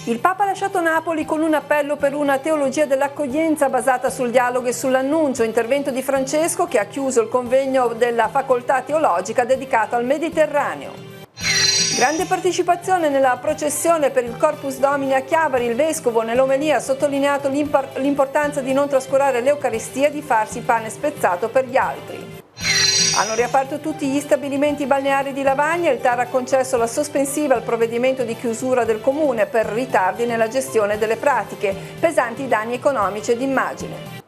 Il Papa ha lasciato Napoli con un appello per una teologia dell'accoglienza basata sul dialogo e sull'annuncio, intervento di Francesco che ha chiuso il convegno della facoltà teologica dedicato al Mediterraneo. Grande partecipazione nella processione per il Corpus Domini a Chiavari. Il Vescovo nell'omelia ha sottolineato l'importanza di non trascurare l'Eucaristia e di farsi pane spezzato per gli altri. Hanno riaperto tutti gli stabilimenti balneari di Lavagna, il TAR ha concesso la sospensiva al provvedimento di chiusura del comune per ritardi nella gestione delle pratiche, pesanti danni economici ed immagine.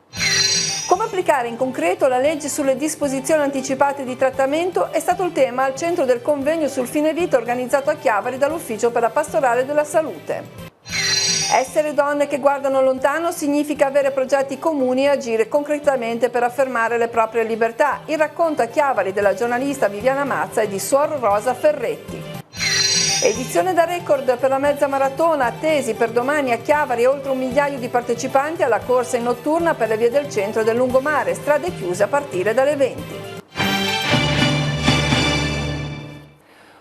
Come applicare in concreto la legge sulle disposizioni anticipate di trattamento è stato il tema al centro del convegno sul fine vita organizzato a Chiavari dall'Ufficio per la Pastorale della Salute. Essere donne che guardano lontano significa avere progetti comuni e agire concretamente per affermare le proprie libertà. Il racconto a Chiavari della giornalista Viviana Mazza e di Suor Rosa Ferretti. Edizione da record per la mezza maratona, attesi per domani a Chiavari oltre 1 migliaio di partecipanti alla corsa in notturna per le vie del centro e del lungomare, strade chiuse a partire dalle 20.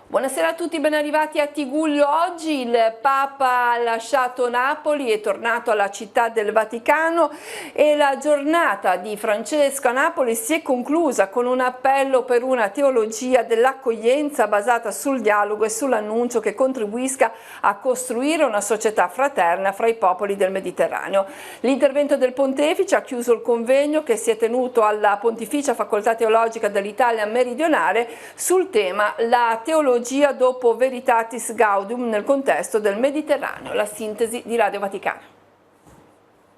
Buonasera a tutti, ben arrivati a Tigullio. Oggi il Papa ha lasciato Napoli, è tornato alla città del Vaticano e la giornata di Francesco a Napoli si è conclusa con un appello per una teologia dell'accoglienza basata sul dialogo e sull'annuncio che contribuisca a costruire una società fraterna fra i popoli del Mediterraneo. L'intervento del Pontefice ha chiuso il convegno che si è tenuto alla Pontificia Facoltà Teologica dell'Italia Meridionale sul tema la teologia dopo Veritatis Gaudium nel contesto del Mediterraneo. La sintesi di Radio Vaticano.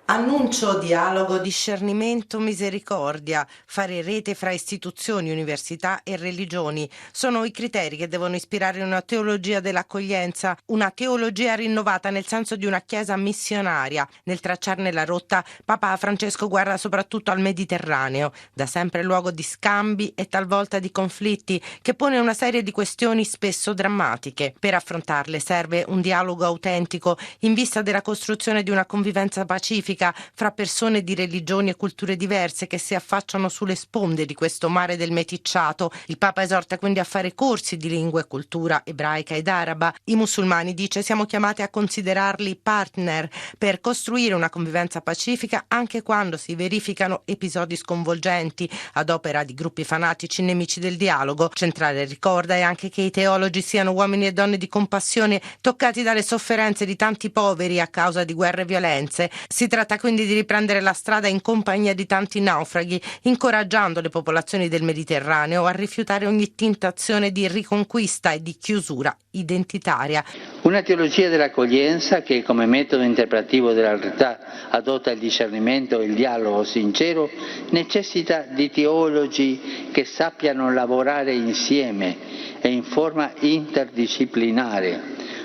Annuncio, dialogo, discernimento, misericordia, fare rete fra istituzioni, università e religioni sono i criteri che devono ispirare una teologia dell'accoglienza, una teologia rinnovata nel senso di una chiesa missionaria. Nel tracciarne la rotta, Papa Francesco guarda soprattutto al Mediterraneo, da sempre luogo di scambi e talvolta di conflitti, che pone una serie di questioni spesso drammatiche. Per affrontarle serve un dialogo autentico in vista della costruzione di una convivenza pacifica fra persone di religioni e culture diverse che si affacciano sulle sponde di questo mare del meticciato. Il Papa esorta quindi a fare corsi di lingua e cultura ebraica ed araba. I musulmani, dice, siamo chiamati a considerarli partner per costruire una convivenza pacifica anche quando si verificano episodi sconvolgenti ad opera di gruppi fanatici nemici del dialogo. Centrale, ricorda, è anche che i teologi siano uomini e donne di compassione toccati dalle sofferenze di tanti poveri a causa di guerre e violenze. Si tratta quindi di riprendere la strada in compagnia di tanti naufraghi, incoraggiando le popolazioni del Mediterraneo a rifiutare ogni tentazione di riconquista e di chiusura identitaria. Una teologia dell'accoglienza che come metodo interpretativo della realtà adotta il discernimento e il dialogo sincero necessita di teologi che sappiano lavorare insieme e in forma interdisciplinare,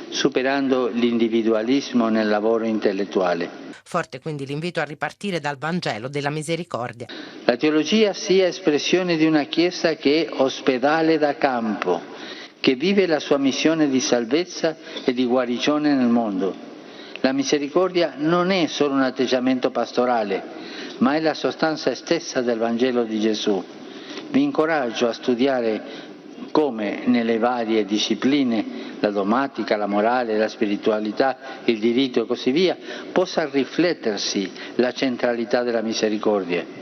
superando l'individualismo nel lavoro intellettuale. Forte quindi l'invito a ripartire dal Vangelo della misericordia. La teologia sia espressione di una Chiesa che è ospedale da campo, che vive la sua missione di salvezza e di guarigione nel mondo. La misericordia non è solo un atteggiamento pastorale, ma è la sostanza stessa del Vangelo di Gesù. Vi incoraggio a studiare come nelle varie discipline, la dogmatica, la morale, la spiritualità, il diritto e così via, possa riflettersi la centralità della misericordia.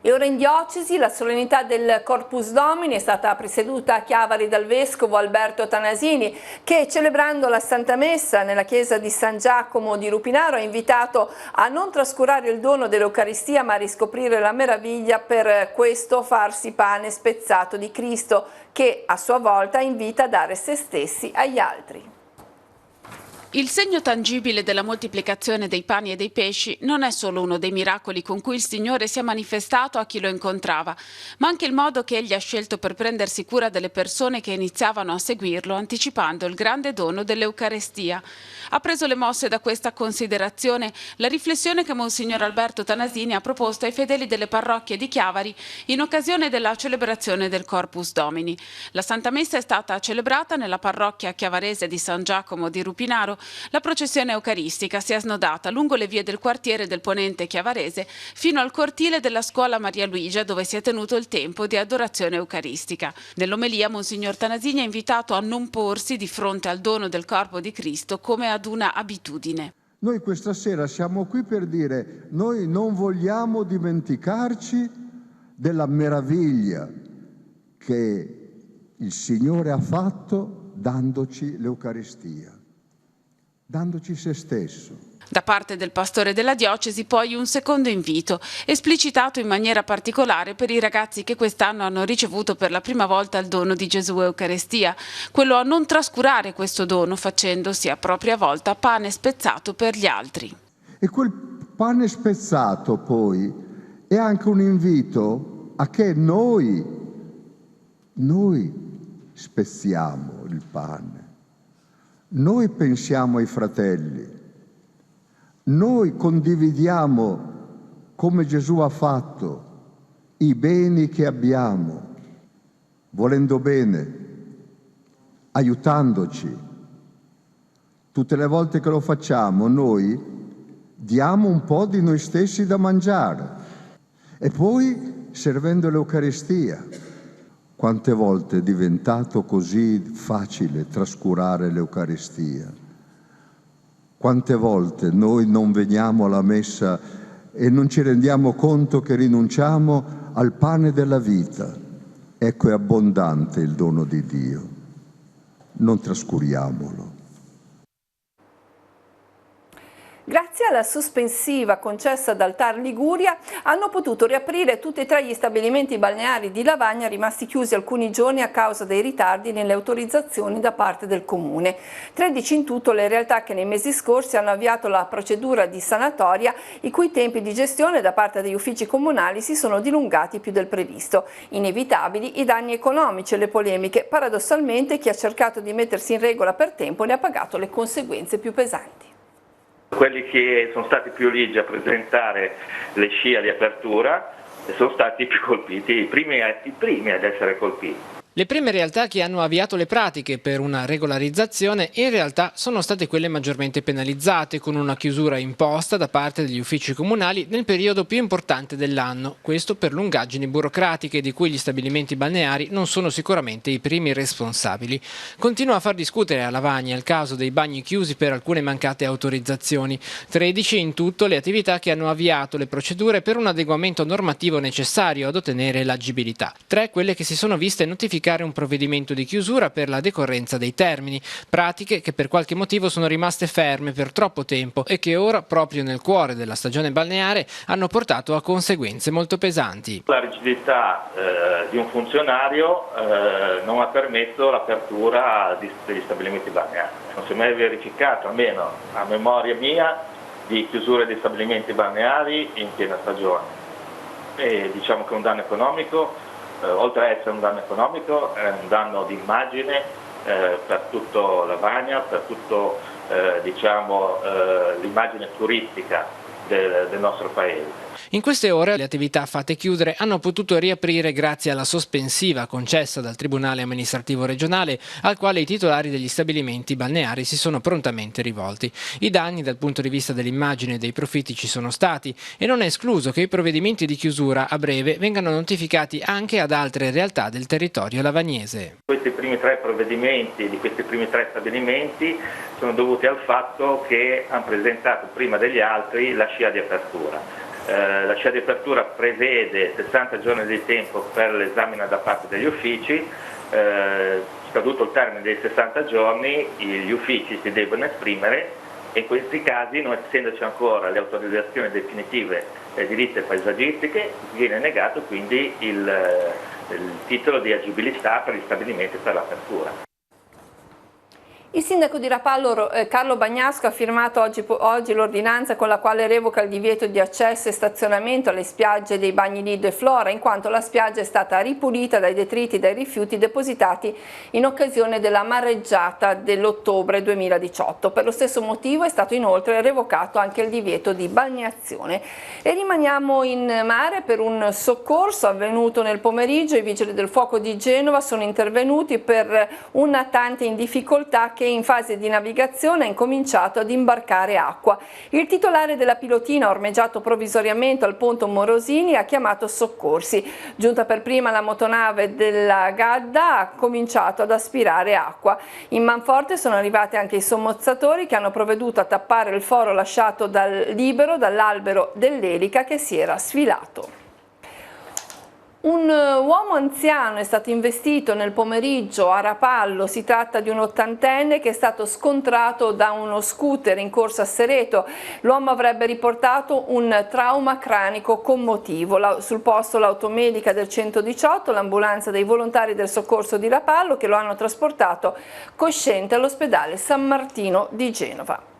E ora in diocesi la solennità del Corpus Domini è stata presieduta a Chiavari dal Vescovo Alberto Tanasini che, celebrando la Santa Messa nella chiesa di San Giacomo di Rupinaro, ha invitato a non trascurare il dono dell'Eucaristia ma a riscoprire la meraviglia, per questo farsi pane spezzato di Cristo, che a sua volta invita a dare se stessi agli altri. Il segno tangibile della moltiplicazione dei pani e dei pesci non è solo uno dei miracoli con cui il Signore si è manifestato a chi lo incontrava, ma anche il modo che egli ha scelto per prendersi cura delle persone che iniziavano a seguirlo, anticipando il grande dono dell'Eucarestia. Ha preso le mosse da questa considerazione la riflessione che Monsignor Alberto Tanasini ha proposto ai fedeli delle parrocchie di Chiavari in occasione della celebrazione del Corpus Domini. La Santa Messa è stata celebrata nella parrocchia chiavarese di San Giacomo di Rupinaro Paolo. La processione eucaristica si è snodata lungo le vie del quartiere del Ponente Chiavarese fino al cortile della scuola Maria Luigia, dove si è tenuto il tempo di adorazione eucaristica. Nell'omelia Monsignor Tanasini ha invitato a non porsi di fronte al dono del corpo di Cristo come ad una abitudine. Noi questa sera siamo qui per dire: noi non vogliamo dimenticarci della meraviglia che il Signore ha fatto dandoci l'Eucaristia, dandoci se stesso. Da parte del pastore della diocesi poi un secondo invito, esplicitato in maniera particolare per i ragazzi che quest'anno hanno ricevuto per la prima volta il dono di Gesù Eucaristia, quello a non trascurare questo dono facendosi a propria volta pane spezzato per gli altri. E quel pane spezzato poi è anche un invito a che noi spezziamo il pane, noi pensiamo ai fratelli, noi condividiamo, come Gesù ha fatto, i beni che abbiamo, volendo bene, aiutandoci. Tutte le volte che lo facciamo, noi diamo un po' di noi stessi da mangiare e poi servendo l'Eucaristia. Quante volte è diventato così facile trascurare l'Eucaristia? Quante volte noi non veniamo alla messa e non ci rendiamo conto che rinunciamo al pane della vita. Ecco, è abbondante il dono di Dio. Non trascuriamolo. Grazie alla sospensiva concessa dal TAR Liguria hanno potuto riaprire tutti e tre gli stabilimenti balneari di Lavagna rimasti chiusi alcuni giorni a causa dei ritardi nelle autorizzazioni da parte del Comune. 13 in tutto le realtà che nei mesi scorsi hanno avviato la procedura di sanatoria, i cui tempi di gestione da parte degli uffici comunali si sono dilungati più del previsto. Inevitabili i danni economici e le polemiche. Paradossalmente chi ha cercato di mettersi in regola per tempo ne ha pagato le conseguenze più pesanti. Quelli che sono stati più ligi a presentare le scia di apertura sono stati più colpiti, i primi ad essere colpiti. Le prime realtà che hanno avviato le pratiche per una regolarizzazione in realtà sono state quelle maggiormente penalizzate, con una chiusura imposta da parte degli uffici comunali nel periodo più importante dell'anno. Questo per lungaggini burocratiche di cui gli stabilimenti balneari non sono sicuramente i primi responsabili. Continua a far discutere a Lavagna il caso dei bagni chiusi per alcune mancate autorizzazioni. 13 in tutto le attività che hanno avviato le procedure per un adeguamento normativo necessario ad ottenere l'agibilità. 3 quelle che si sono viste notificare un provvedimento di chiusura per la decorrenza dei termini, pratiche che per qualche motivo sono rimaste ferme per troppo tempo e che ora, proprio nel cuore della stagione balneare, hanno portato a conseguenze molto pesanti. La rigidità di un funzionario non ha permesso l'apertura degli stabilimenti balneari. Non si è mai verificato, almeno a memoria mia, di chiusure di stabilimenti balneari in piena stagione. E diciamo che un danno economico, oltre a essere un danno economico, è un danno di immagine per tutto Lavagna, per tutto l'immagine turistica del nostro paese. In queste ore le attività fatte chiudere hanno potuto riaprire grazie alla sospensiva concessa dal Tribunale amministrativo regionale, al quale i titolari degli stabilimenti balneari si sono prontamente rivolti. I danni dal punto di vista dell'immagine e dei profitti ci sono stati e non è escluso che i provvedimenti di chiusura a breve vengano notificati anche ad altre realtà del territorio lavagnese. Questi primi 3 provvedimenti di questi primi 3 stabilimenti sono dovuti al fatto che hanno presentato prima degli altri la scia di apertura. La scia di apertura prevede 60 giorni di tempo per l'esame da parte degli uffici, scaduto il termine dei 60 giorni gli uffici si devono esprimere e in questi casi, non essendoci ancora le autorizzazioni definitive edilizie e paesaggistiche, viene negato quindi il titolo di agibilità per gli stabilimenti per l'apertura. Il sindaco di Rapallo, Carlo Bagnasco, ha firmato oggi l'ordinanza con la quale revoca il divieto di accesso e stazionamento alle spiagge dei Bagni Lido e Flora, in quanto la spiaggia è stata ripulita dai detriti e dai rifiuti depositati in occasione della mareggiata dell'ottobre 2018. Per lo stesso motivo è stato inoltre revocato anche il divieto di balneazione. E rimaniamo in mare per un soccorso avvenuto nel pomeriggio. I vigili del fuoco di Genova sono intervenuti per un natante in difficoltà che in fase di navigazione ha incominciato ad imbarcare acqua. Il titolare della pilotina, ormeggiato provvisoriamente al ponte Morosini, ha chiamato soccorsi. Giunta per prima la motonave della Gadda, ha cominciato ad aspirare acqua. In manforte sono arrivati anche i sommozzatori che hanno provveduto a tappare il foro lasciato libero dall'albero dell'elica che si era sfilato. Un uomo anziano è stato investito nel pomeriggio a Rapallo. Si tratta di un ottantenne che è stato scontrato da uno scooter in corsa a Sereto. L'uomo avrebbe riportato un trauma cranico commotivo. Sul posto l'automedica del 118, l'ambulanza dei volontari del soccorso di Rapallo che lo hanno trasportato cosciente all'ospedale San Martino di Genova.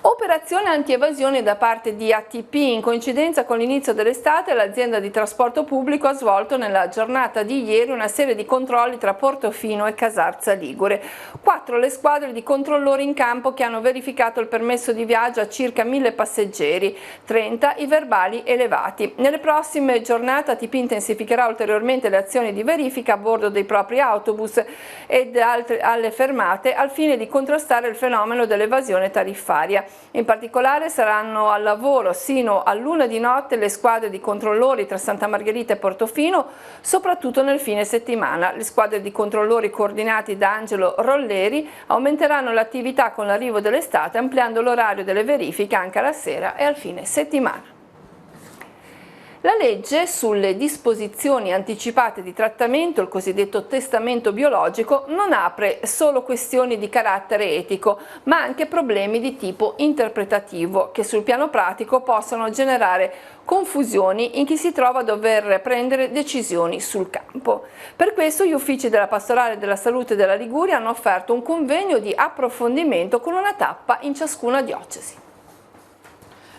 Operazione anti-evasione da parte di ATP. In coincidenza con l'inizio dell'estate, l'azienda di trasporto pubblico ha svolto nella giornata di ieri una serie di controlli tra Portofino e Casarza Ligure. 4 le squadre di controllori in campo che hanno verificato il permesso di viaggio a circa 1000 passeggeri, 30 i verbali elevati. Nelle prossime giornate ATP intensificherà ulteriormente le azioni di verifica a bordo dei propri autobus ed alle fermate al fine di contrastare il fenomeno dell'evasione tariffaria. In particolare saranno al lavoro sino all'1 di notte le squadre di controllori tra Santa Margherita e Portofino, soprattutto nel fine settimana. Le squadre di controllori coordinati da Angelo Rolleri aumenteranno l'attività con l'arrivo dell'estate, ampliando l'orario delle verifiche anche alla sera e al fine settimana. La legge sulle disposizioni anticipate di trattamento, il cosiddetto testamento biologico, non apre solo questioni di carattere etico, ma anche problemi di tipo interpretativo che sul piano pratico possono generare confusioni in chi si trova a dover prendere decisioni sul campo. Per questo gli uffici della Pastorale della Salute della Liguria hanno offerto un convegno di approfondimento con una tappa in ciascuna diocesi.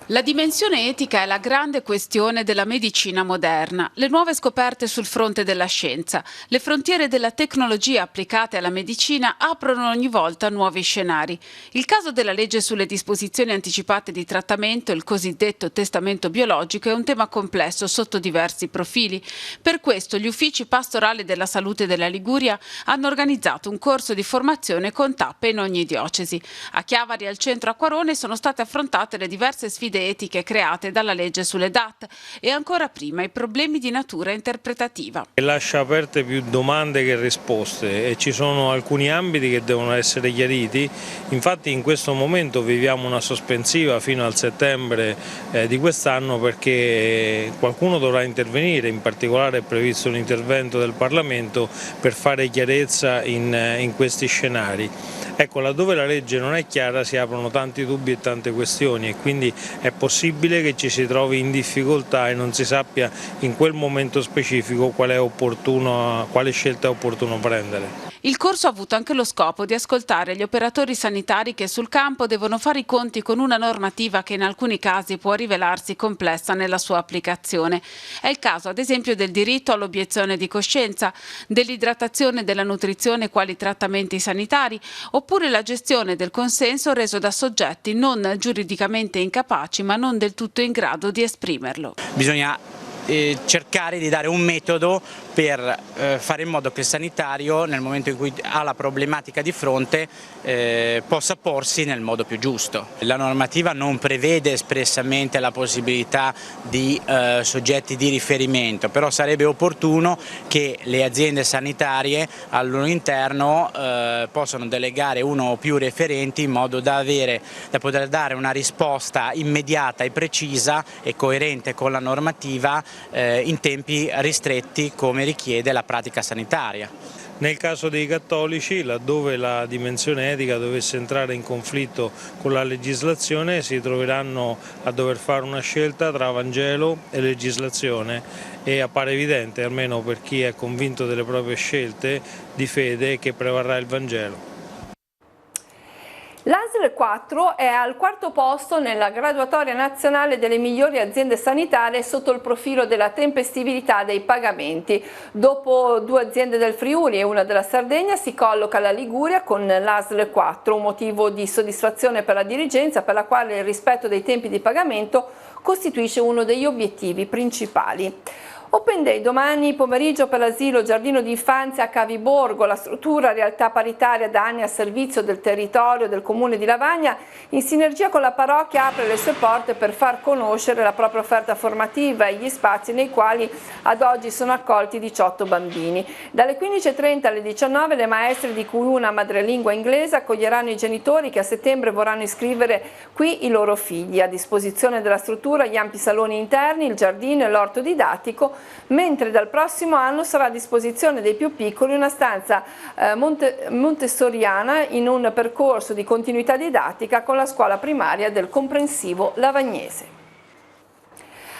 La dimensione etica è la grande questione della medicina moderna, le nuove scoperte sul fronte della scienza, le frontiere della tecnologia applicate alla medicina aprono ogni volta nuovi scenari. Il caso della legge sulle disposizioni anticipate di trattamento, il cosiddetto testamento biologico, è un tema complesso sotto diversi profili. Per questo gli uffici pastorali della salute della Liguria hanno organizzato un corso di formazione con tappe in ogni diocesi. A Chiavari e al centro Acquarone sono state affrontate le diverse sfide etiche create dalla legge sulle DAT e ancora prima i problemi di natura interpretativa. Lascia aperte più domande che risposte e ci sono alcuni ambiti che devono essere chiariti. Infatti in questo momento viviamo una sospensiva fino al settembre di quest'anno perché qualcuno dovrà intervenire, in particolare è previsto un intervento del Parlamento per fare chiarezza in questi scenari. Ecco, laddove la legge non è chiara si aprono tanti dubbi e tante questioni e quindi è possibile che ci si trovi in difficoltà e non si sappia in quel momento specifico quale scelta è opportuno prendere. Il corso ha avuto anche lo scopo di ascoltare gli operatori sanitari che sul campo devono fare i conti con una normativa che in alcuni casi può rivelarsi complessa nella sua applicazione. È il caso ad esempio del diritto all'obiezione di coscienza, dell'idratazione e della nutrizione quali trattamenti sanitari, oppure la gestione del consenso reso da soggetti non giuridicamente incapaci ma non del tutto in grado di esprimerlo. Bisogna cercare di dare un metodo per fare in modo che il sanitario nel momento in cui ha la problematica di fronte possa porsi nel modo più giusto. La normativa non prevede espressamente la possibilità di soggetti di riferimento, però sarebbe opportuno che le aziende sanitarie al loro interno possano delegare uno o più referenti in modo da poter dare una risposta immediata e precisa e coerente con la normativa in tempi ristretti come richiede la pratica sanitaria. Nel caso dei cattolici, laddove la dimensione etica dovesse entrare in conflitto con la legislazione, si troveranno a dover fare una scelta tra Vangelo e legislazione e appare evidente, almeno per chi è convinto delle proprie scelte di fede, che prevarrà il Vangelo. L'ASL 4 è al 4° posto nella graduatoria nazionale delle migliori aziende sanitarie sotto il profilo della tempestività dei pagamenti. Dopo 2 aziende del Friuli e una della Sardegna si colloca la Liguria con l'ASL 4, un motivo di soddisfazione per la dirigenza per la quale il rispetto dei tempi di pagamento costituisce uno degli obiettivi principali. Open Day domani pomeriggio per l'asilo Giardino di Infanzia a Caviborgo, la struttura realtà paritaria da anni a servizio del territorio del comune di Lavagna, in sinergia con la parrocchia apre le sue porte per far conoscere la propria offerta formativa e gli spazi nei quali ad oggi sono accolti 18 bambini. Dalle 15:30 alle 19 le maestre, di cui una madrelingua inglese, accoglieranno i genitori che a settembre vorranno iscrivere qui i loro figli. A disposizione della struttura gli ampi saloni interni, il giardino e l'orto didattico, mentre dal prossimo anno sarà a disposizione dei più piccoli una stanza montessoriana in un percorso di continuità didattica con la scuola primaria del comprensivo lavagnese.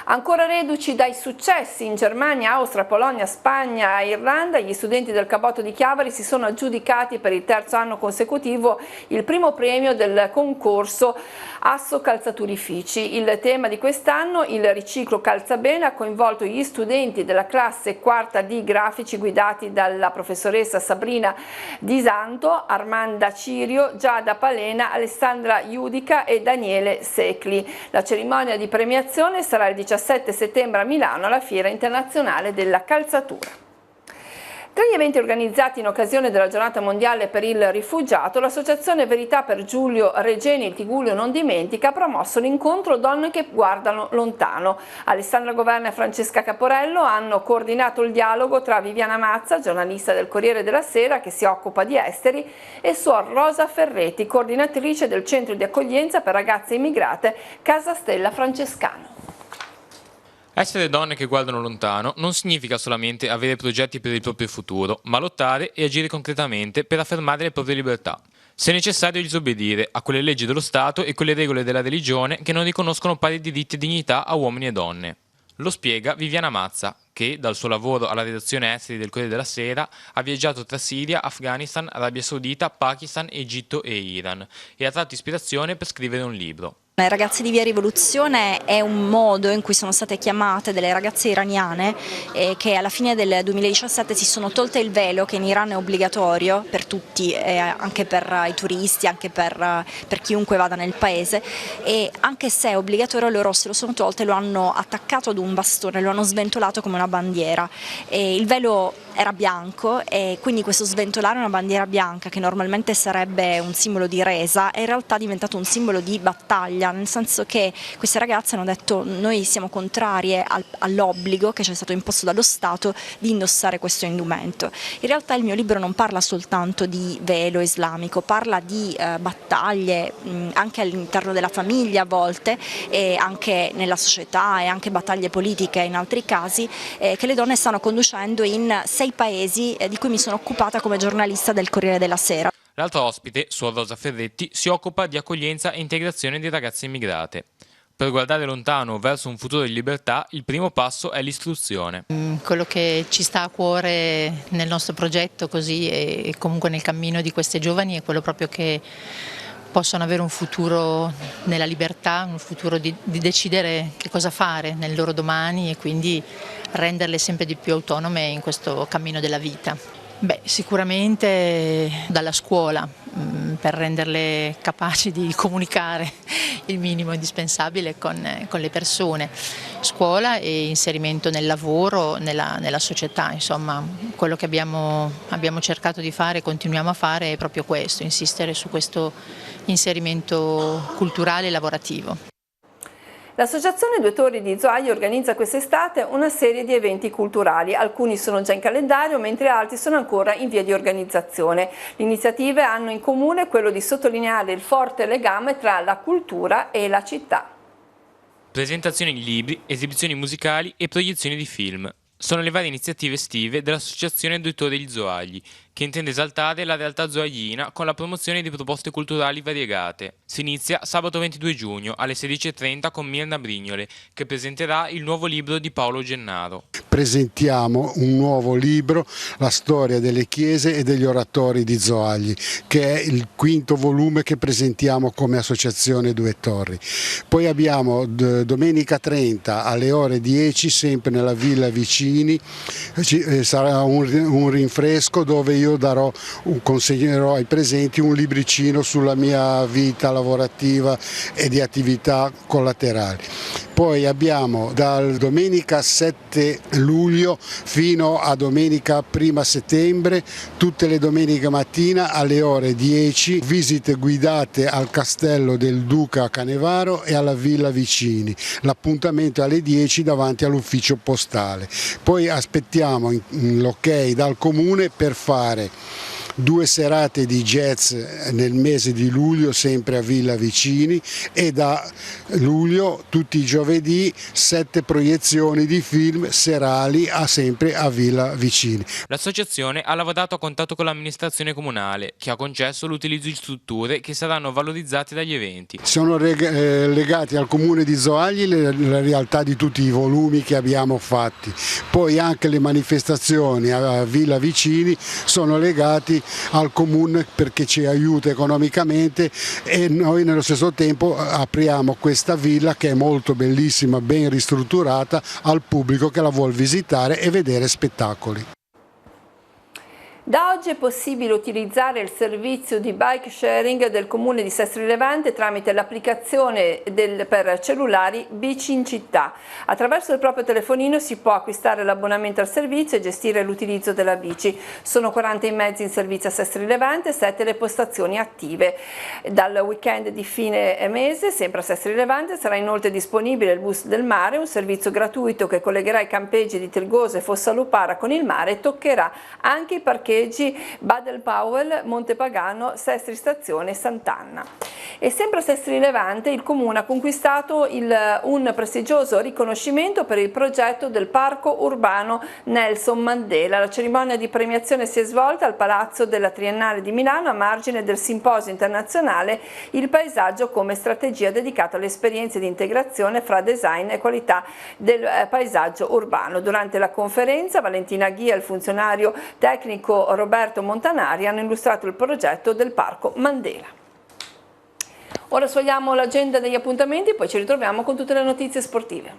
Ancora reduci dai successi in Germania, Austria, Polonia, Spagna e Irlanda, gli studenti del Caboto di Chiavari si sono aggiudicati per il terzo anno consecutivo il primo premio del concorso Asso Calzaturifici. Il tema di quest'anno, il riciclo calza bene, ha coinvolto gli studenti della classe quarta D grafici guidati dalla professoressa Sabrina Di Santo, Armanda Cirio, Giada Palena, Alessandra Iudica e Daniele Secli. La cerimonia di premiazione sarà il 17 settembre a Milano alla Fiera Internazionale della Calzatura. Tra gli eventi organizzati in occasione della Giornata Mondiale per il Rifugiato, l'associazione Verità per Giulio Regeni, il Tigullio non dimentica, ha promosso l'incontro Donne che guardano lontano. Alessandra Governa e Francesca Caporello hanno coordinato il dialogo tra Viviana Mazza, giornalista del Corriere della Sera che si occupa di esteri, e Suor Rosa Ferretti, coordinatrice del centro di accoglienza per ragazze immigrate Casa Stella Francescano. Essere donne che guardano lontano non significa solamente avere progetti per il proprio futuro, ma lottare e agire concretamente per affermare le proprie libertà. Se necessario disobbedire a quelle leggi dello Stato e quelle regole della religione che non riconoscono pari diritti e dignità a uomini e donne. Lo spiega Viviana Mazza, che dal suo lavoro alla redazione esteri del Corriere della Sera ha viaggiato tra Siria, Afghanistan, Arabia Saudita, Pakistan, Egitto e Iran e ha tratto ispirazione per scrivere un libro. Ragazze di Via Rivoluzione è un modo in cui sono state chiamate delle ragazze iraniane che alla fine del 2017 si sono tolte il velo, che in Iran è obbligatorio per tutti, anche per i turisti, anche per chiunque vada nel paese, e anche se è obbligatorio loro se lo sono tolte, lo hanno attaccato ad un bastone, lo hanno sventolato come una bandiera. E il velo era bianco e quindi questo sventolare una bandiera bianca, che normalmente sarebbe un simbolo di resa, è in realtà diventato un simbolo di battaglia, nel senso che queste ragazze hanno detto: noi siamo contrarie all'obbligo che ci è stato imposto dallo Stato di indossare questo indumento. In realtà il mio libro non parla soltanto di velo islamico, parla di battaglie anche all'interno della famiglia a volte, e anche nella società, e anche battaglie politiche in altri casi, che le donne stanno conducendo in 6 paesi di cui mi sono occupata come giornalista del Corriere della Sera. L'altra ospite, Suor Rosa Ferretti, si occupa di accoglienza e integrazione di ragazze immigrate. Per guardare lontano verso un futuro di libertà, il primo passo è l'istruzione. Quello che ci sta a cuore nel nostro progetto così e comunque nel cammino di queste giovani è quello proprio che possano avere un futuro nella libertà, un futuro di decidere che cosa fare nel loro domani e quindi renderle sempre di più autonome in questo cammino della vita. Sicuramente dalla scuola, per renderle capaci di comunicare il minimo indispensabile con le persone. Scuola e inserimento nel lavoro, nella società, insomma, quello che abbiamo cercato di fare e continuiamo a fare è proprio questo, insistere su questo inserimento culturale e lavorativo. L'associazione Due Torri di Zoagli organizza quest'estate una serie di eventi culturali, alcuni sono già in calendario mentre altri sono ancora in via di organizzazione. Le iniziative hanno in comune quello di sottolineare il forte legame tra la cultura e la città. Presentazioni di libri, esibizioni musicali e proiezioni di film. Sono le varie iniziative estive dell'Associazione Due Torri di Zoagli, che intende esaltare la realtà zoaglina con la promozione di proposte culturali variegate. Si inizia sabato 22 giugno alle 16:30 con Mirna Brignole, che presenterà il nuovo libro di Paolo Gennaro. Presentiamo un nuovo libro, La storia delle chiese e degli oratori di Zoagli, che è il 5° volume che presentiamo come Associazione Due Torri. Poi abbiamo domenica 30 alle ore 10, sempre nella Villa Vicini, sarà un rinfresco dove io consegnerò ai presenti un libricino sulla mia vita lavorativa e di attività collaterali. Poi abbiamo dal domenica 7 luglio fino a domenica 1 settembre, tutte le domeniche mattina alle ore 10, visite guidate al Castello del Duca a Canevaro e alla Villa Vicini. L'appuntamento è alle 10 davanti all'ufficio postale. Poi aspettiamo l'ok dal comune per fare 2 serate di jazz nel mese di luglio sempre a Villa Vicini, e da luglio tutti i giovedì 7 proiezioni di film serali sempre a Villa Vicini. L'associazione ha lavorato a contatto con l'amministrazione comunale, che ha concesso l'utilizzo di strutture che saranno valorizzate dagli eventi. Sono legati al comune di Zoagli la realtà di tutti i volumi che abbiamo fatti, poi anche le manifestazioni a Villa Vicini sono legati al comune perché ci aiuta economicamente, e noi nello stesso tempo apriamo questa villa che è molto bellissima, ben ristrutturata, al pubblico che la vuol visitare e vedere spettacoli. Da oggi è possibile utilizzare il servizio di bike sharing del comune di Sestri Levante tramite l'applicazione per cellulari Bici in città. Attraverso il proprio telefonino si può acquistare l'abbonamento al servizio e gestire l'utilizzo della bici. Sono 40 i mezzi in servizio a Sestri Levante, 7 le postazioni attive. Dal weekend di fine mese, sempre a Sestri Levante, sarà inoltre disponibile il bus del mare, un servizio gratuito che collegherà i campeggi di Trigose e Fossalupara con il mare e toccherà anche i parcheggi Badel Powell, Montepagano, Sestri Stazione, Sant'Anna. E sempre a Sestri Levante il comune ha conquistato un prestigioso riconoscimento per il progetto del parco urbano Nelson Mandela. La cerimonia di premiazione si è svolta al Palazzo della Triennale di Milano a margine del simposio internazionale Il paesaggio come strategia, dedicato alle esperienze di integrazione fra design e qualità del paesaggio urbano. Durante la conferenza Valentina Ghia e il funzionario tecnico Roberto Montanari hanno illustrato il progetto del Parco Mandela. Ora sfogliamo l'agenda degli appuntamenti, poi ci ritroviamo con tutte le notizie sportive.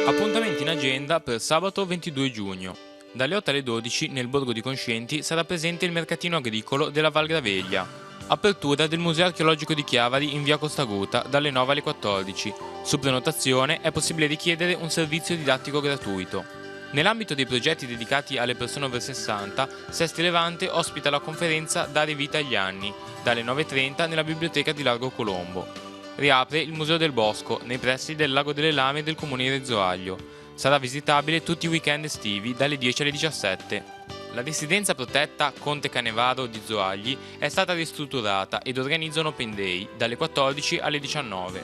Appuntamenti in agenda per sabato 22 giugno. Dalle 8 alle 12 nel Borgo di Conscienti sarà presente il mercatino agricolo della Val Graveglia. Apertura del Museo Archeologico di Chiavari in via Costaguta dalle 9 alle 14. Su prenotazione è possibile richiedere un servizio didattico gratuito. Nell'ambito dei progetti dedicati alle persone over 60, Sestri Levante ospita la conferenza Dare vita agli anni, dalle 9:30 nella biblioteca di Largo Colombo. Riapre il Museo del Bosco, nei pressi del Lago delle Lame del comune di Rezzoaglio. Sarà visitabile tutti i weekend estivi dalle 10 alle 17. La residenza protetta Conte Canevaro di Zoagli è stata ristrutturata ed organizza un open day dalle 14 alle 19.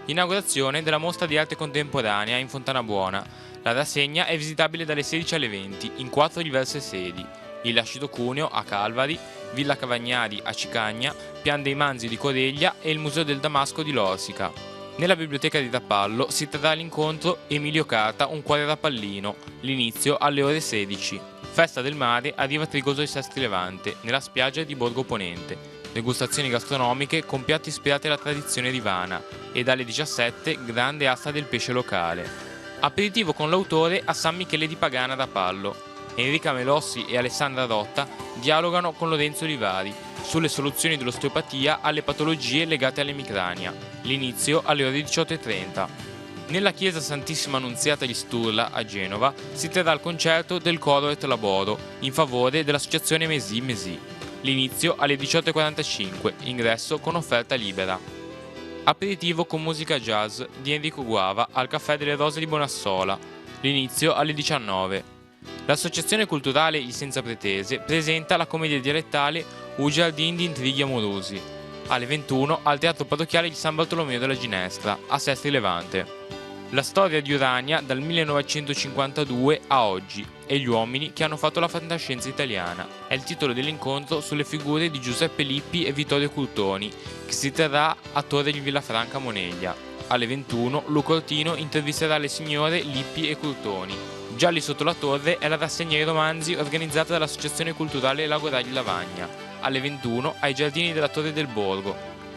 Inaugurazione della mostra di arte contemporanea in Fontana Buona. La rassegna è visitabile dalle 16 alle 20 in 4 diverse sedi: il Lascito Cuneo a Calvari, Villa Cavagnari a Cicagna, Pian dei Manzi di Coreglia e il Museo del Damasco di Lorsica. Nella biblioteca di Rapallo si terrà l'incontro Emilio Carta, un cuore rapallino, l'inizio alle ore 16. Festa del mare arriva a Trigoso di Sestri Levante, nella spiaggia di Borgo Ponente. Degustazioni gastronomiche con piatti ispirati alla tradizione rivana e dalle 17 grande asta del pesce locale. Aperitivo con l'autore a San Michele di Pagana da Rapallo. Enrica Melossi e Alessandra Rotta dialogano con Lorenzo Olivari sulle soluzioni dell'osteopatia alle patologie legate all'emicrania. L'inizio alle ore 18:30. Nella chiesa Santissima Annunziata di Sturla a Genova si terrà il concerto del coro et laboro in favore dell'associazione Mesì Mesì. L'inizio alle 18:45, ingresso con offerta libera. Aperitivo con musica jazz di Enrico Guava al Caffè delle Rose di Bonassola. L'inizio alle 19. L'associazione culturale Il Senza Pretese presenta la commedia dialettale Un giardin di intrighi amorosi alle 21 al Teatro Parrocchiale di San Bartolomeo della Ginestra a Sestri Levante. La storia di Urania dal 1952 a oggi e gli uomini che hanno fatto la fantascienza italiana è il titolo dell'incontro sulle figure di Giuseppe Lippi e Vittorio Curtoni, che si terrà a Torre di Villafranca Moneglia. Alle 21 Luca Ortino intervisterà le signore Lippi e Curtoni. Gialli sotto la torre è la rassegna ai romanzi organizzata dall'Associazione Culturale Lagorai di Lavagna. Alle 21 ai Giardini della Torre del Borgo.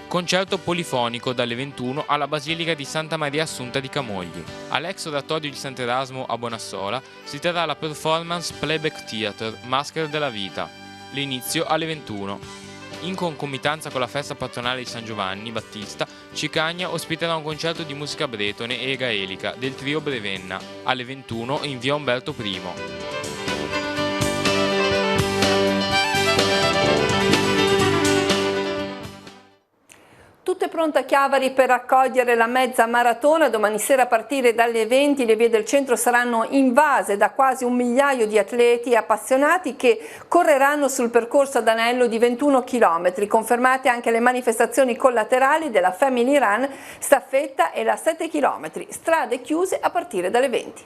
Concerto polifonico dalle 21 alla Basilica di Santa Maria Assunta di Camogli. All'ex oratorio di Sant'Erasmo a Bonassola si terrà la performance Playback Theatre Maschere della Vita. l'inizio alle 21. In concomitanza con la festa patronale di San Giovanni Battista, Cicagna ospiterà un concerto di musica bretone e gaelica del trio Brevenna alle 21 in via Umberto I. Tutto è pronto a Chiavari per accogliere la mezza maratona. Domani sera a partire dalle 20 le vie del centro saranno invase da quasi 1 migliaio di atleti e appassionati che correranno sul percorso ad anello di 21 km. Confermate anche le manifestazioni collaterali della Family Run, staffetta e la 7 km. Strade chiuse a partire dalle 20.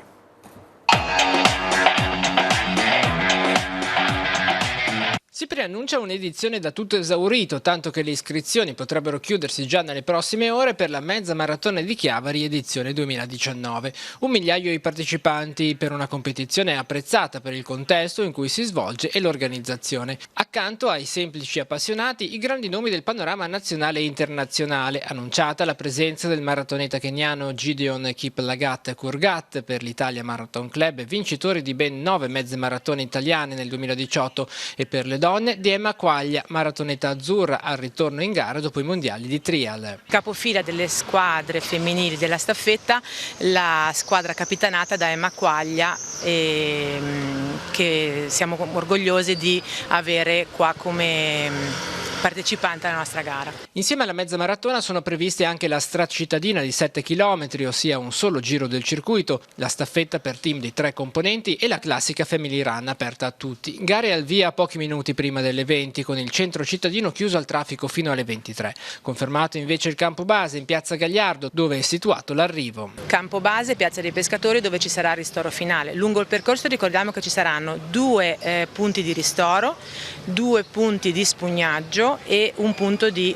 Si preannuncia un'edizione da tutto esaurito, tanto che le iscrizioni potrebbero chiudersi già nelle prossime ore per la mezza maratona di Chiavari edizione 2019. 1 migliaio i partecipanti per una competizione apprezzata per il contesto in cui si svolge e l'organizzazione. Accanto ai semplici appassionati, i grandi nomi del panorama nazionale e internazionale. Annunciata la presenza del maratoneta keniano Gideon Kiplagat Kurgat per l'Italia Marathon Club, vincitore di ben 9 mezze maratone italiane nel 2018, e per le donne di Emma Quaglia, maratoneta azzurra al ritorno in gara dopo i mondiali di trial. Capofila delle squadre femminili della staffetta, la squadra capitanata da Emma Quaglia, che siamo orgogliosi di avere qua come partecipante alla nostra gara. Insieme alla mezza maratona sono previste anche la straccittadina di 7 km, ossia un solo giro del circuito, la staffetta per team di 3 componenti e la classica Family Run aperta a tutti. Gare al via pochi minuti prima delle 20, con il centro cittadino chiuso al traffico fino alle 23. Confermato invece il campo base in piazza Gagliardo, dove è situato l'arrivo. Campo base, piazza dei pescatori, dove ci sarà il ristoro finale. Lungo il percorso ricordiamo che ci saranno 2 punti di ristoro, 2 punti di spugnaggio e un punto di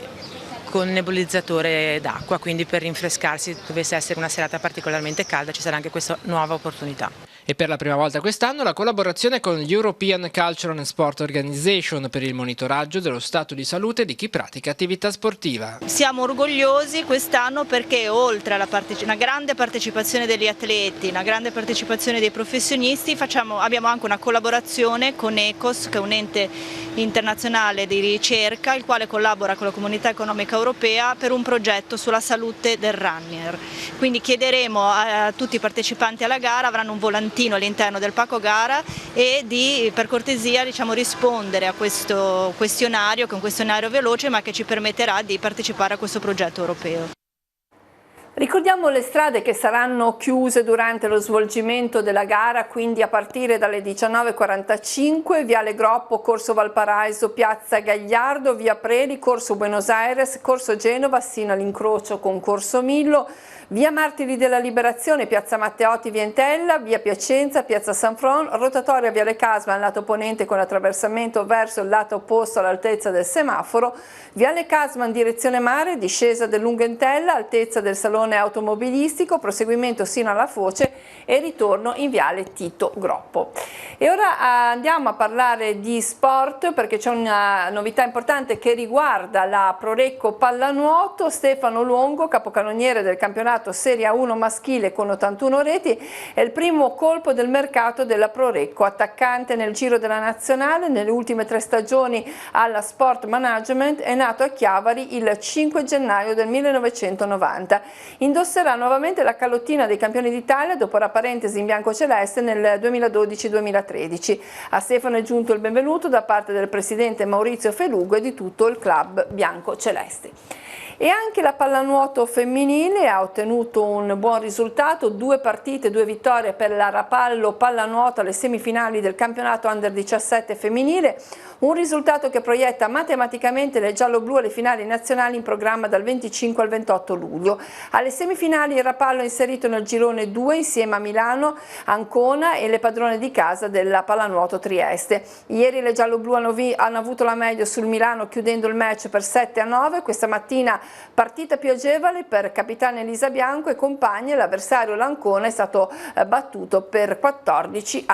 con nebulizzatore d'acqua, quindi per rinfrescarsi, dovesse essere una serata particolarmente calda, ci sarà anche questa nuova opportunità. E per la prima volta quest'anno la collaborazione con l'European Cultural and Sport Organization per il monitoraggio dello stato di salute di chi pratica attività sportiva. Siamo orgogliosi quest'anno perché oltre alla una grande partecipazione degli atleti, una grande partecipazione dei professionisti, abbiamo anche una collaborazione con ECOS, che è un ente internazionale di ricerca, il quale collabora con la Comunità Economica Europea per un progetto sulla salute del runner. Quindi chiederemo a tutti i partecipanti alla gara, avranno un volantino all'interno del pacco gara, e di per cortesia rispondere a questo questionario, che è un questionario veloce ma che ci permetterà di partecipare a questo progetto europeo. Ricordiamo le strade che saranno chiuse durante lo svolgimento della gara, quindi a partire dalle 19:45, Viale Groppo, Corso Valparaiso, Piazza Gagliardo, Via Preli, Corso Buenos Aires, Corso Genova, sino all'incrocio con Corso Millo, Via Martiri della Liberazione, Piazza Matteotti, Via Entella, Via Piacenza, Piazza San Fron, rotatoria Viale Casman, lato ponente con attraversamento verso il lato opposto all'altezza del semaforo, Viale Casman direzione mare, discesa del Lungo Entella, altezza del salone automobilistico, proseguimento sino alla Foce e ritorno in Viale Tito Groppo. E ora andiamo a parlare di sport, perché c'è una novità importante che riguarda la Prorecco Pallanuoto. Stefano Longo, capocannoniere del campionato Serie A1 maschile con 81 reti, è il primo colpo del mercato della Prorecco, attaccante nel giro della nazionale. Nelle ultime 3 stagioni alla Sport Management, è nato a Chiavari il 5 gennaio del 1990. Indosserà nuovamente la calottina dei campioni d'Italia dopo la parentesi in biancoceleste nel 2012-2013. A Stefano è giunto il benvenuto da parte del presidente Maurizio Felugo e di tutto il club biancoceleste. E anche la pallanuoto femminile ha ottenuto un buon risultato, 2 partite, 2 vittorie per la Rapallo Pallanuoto alle semifinali del campionato Under 17 femminile, un risultato che proietta matematicamente le giallo-blu alle finali nazionali in programma dal 25 al 28 luglio. Alle semifinali il Rapallo è inserito nel girone 2 insieme a Milano, Ancona e le padrone di casa della Pallanuoto Trieste. Ieri le giallo-blu hanno avuto la meglio sul Milano, chiudendo il match per 7-9, questa mattina partita più agevole per capitana Elisa Bianco e compagni, l'avversario l'Ancona è stato battuto per 14-6.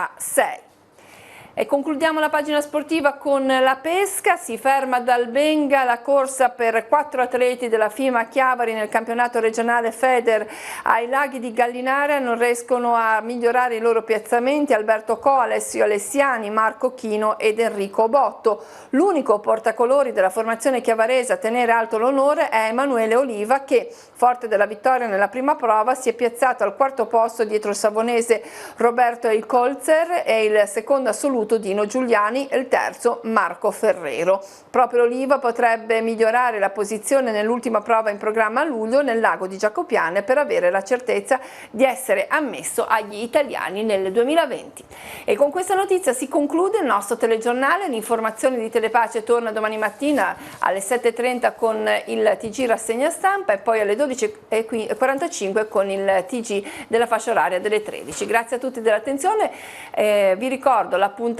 E concludiamo la pagina sportiva con la pesca. Si ferma ad Albenga la corsa per 4 atleti della FIMA Chiavari nel campionato regionale FEDER ai laghi di Gallinara. Non riescono a migliorare i loro piazzamenti Alberto Co, Alessio Alessiani, Marco Chino ed Enrico Botto. L'unico portacolori della formazione chiavarese a tenere alto l'onore è Emanuele Oliva, che, forte della vittoria nella prima prova, si è piazzato al 4° posto dietro il savonese Roberto Eikolzer e il secondo assoluto Dino Giuliani e il terzo Marco Ferrero. Proprio Oliva potrebbe migliorare la posizione nell'ultima prova in programma a luglio nel lago di Giacopiane per avere la certezza di essere ammesso agli italiani nel 2020. E con questa notizia si conclude il nostro telegiornale. L'informazione di Telepace torna domani mattina alle 7:30 con il TG rassegna stampa e poi alle 12:45 con il TG della fascia oraria delle 13. Grazie a tutti dell'attenzione, vi ricordo l'appuntamento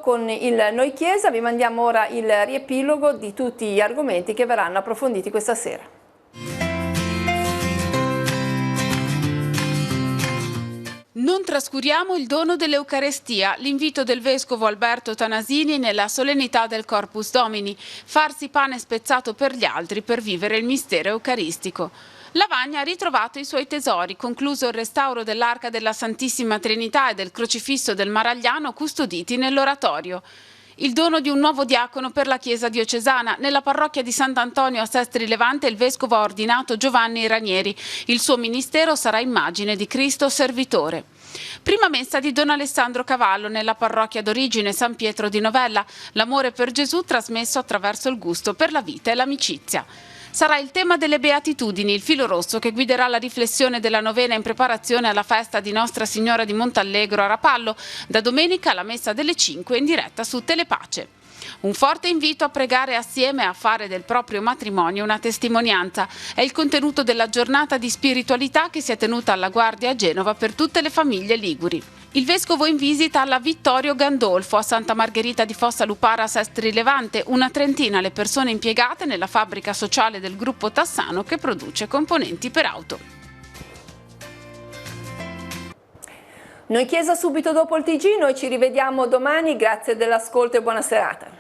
con il Noi Chiesa. Vi mandiamo ora il riepilogo di tutti gli argomenti che verranno approfonditi questa sera. Non trascuriamo il dono dell'Eucarestia, l'invito del Vescovo Alberto Tanasini nella solennità del Corpus Domini, farsi pane spezzato per gli altri per vivere il mistero eucaristico. Lavagna ha ritrovato i suoi tesori, concluso il restauro dell'Arca della Santissima Trinità e del Crocifisso del Maragliano custoditi nell'oratorio. Il dono di un nuovo diacono per la Chiesa diocesana. Nella parrocchia di Sant'Antonio a Sestri Levante il vescovo ha ordinato Giovanni Ranieri. Il suo ministero sarà immagine di Cristo servitore. Prima messa di Don Alessandro Cavallo nella parrocchia d'origine San Pietro di Novella. L'amore per Gesù trasmesso attraverso il gusto per la vita e l'amicizia. Sarà il tema delle Beatitudini, il filo rosso che guiderà la riflessione della novena in preparazione alla festa di Nostra Signora di Montallegro a Rapallo, da domenica alla messa delle 5 in diretta su Telepace. Un forte invito a pregare assieme e a fare del proprio matrimonio una testimonianza. È il contenuto della giornata di spiritualità che si è tenuta alla Guardia a Genova per tutte le famiglie liguri. Il vescovo in visita alla Vittorio Gandolfo a Santa Margherita di Fossa Lupara a Sestri Levante, una trentina le persone impiegate nella fabbrica sociale del gruppo Tassano che produce componenti per auto. Noi Chiesa subito dopo il TG, noi ci rivediamo domani, grazie dell'ascolto e buona serata.